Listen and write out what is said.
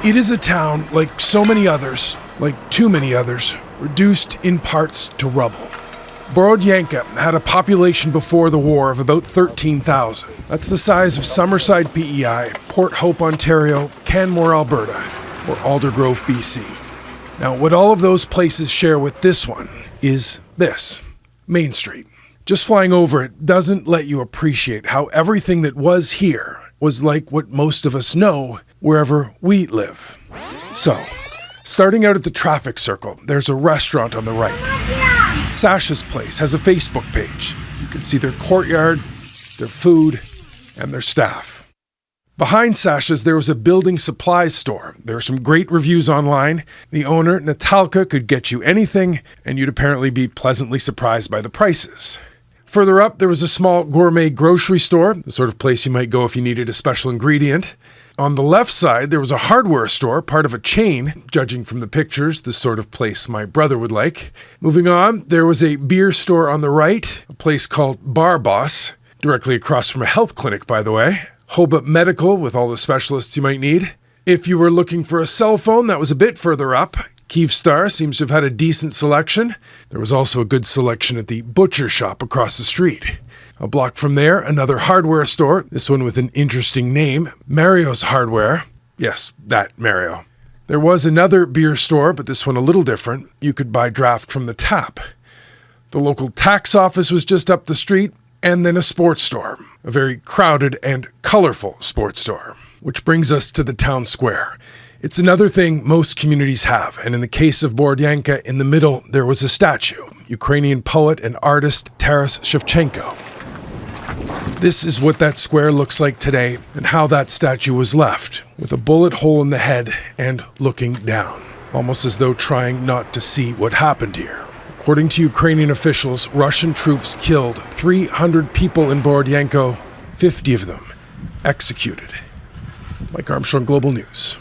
It is a town like so many others, like too many others, reduced in parts to rubble. Borodyanka had a population before the war of about 13,000. That's the size of Summerside, PEI, Port Hope, Ontario, Canmore, Alberta, or Aldergrove, BC. Now, what all of those places share with this one is this: Main Street. Just flying over it doesn't let you appreciate how everything that was here was like what most of us know wherever we live. So, starting out at the traffic circle, there's a restaurant on the right. Sasha's Place has a Facebook page. You can see their courtyard, their food, and their staff. Behind Sasha's, there was a building supplies store. There were some great reviews online. The owner, Natalka, could get you anything, and you'd apparently be pleasantly surprised by the prices. Further up, there was a small gourmet grocery store, the sort of place you might go if you needed a special ingredient. On the left side, there was a hardware store, part of a chain. Judging from the pictures, the sort of place my brother would like. Moving on, there was a beer store on the right, a place called Bar Boss, directly across from a health clinic, by the way. Hoba Medical, with all the specialists you might need. If you were looking for a cell phone, that was a bit further up. Kyivstar seems to have had a decent selection. There was also a good selection at the butcher shop across the street. A block from there, another hardware store, this one with an interesting name, Mario's Hardware. Yes, that Mario. There was another beer store, but this one a little different. You could buy draft from the tap. The local tax office was just up the street, and then a sports store, a very crowded and colorful sports store. Which brings us to the town square. It's another thing most communities have, and in the case of Borodyanka, in the middle, there was a statue, Ukrainian poet and artist Taras Shevchenko. This is what that square looks like today and how that statue was left, with a bullet hole in the head and looking down, almost as though trying not to see what happened here. According to Ukrainian officials, Russian troops killed 300 people in Borodyanka, 50 of them executed. Mike Armstrong, Global News.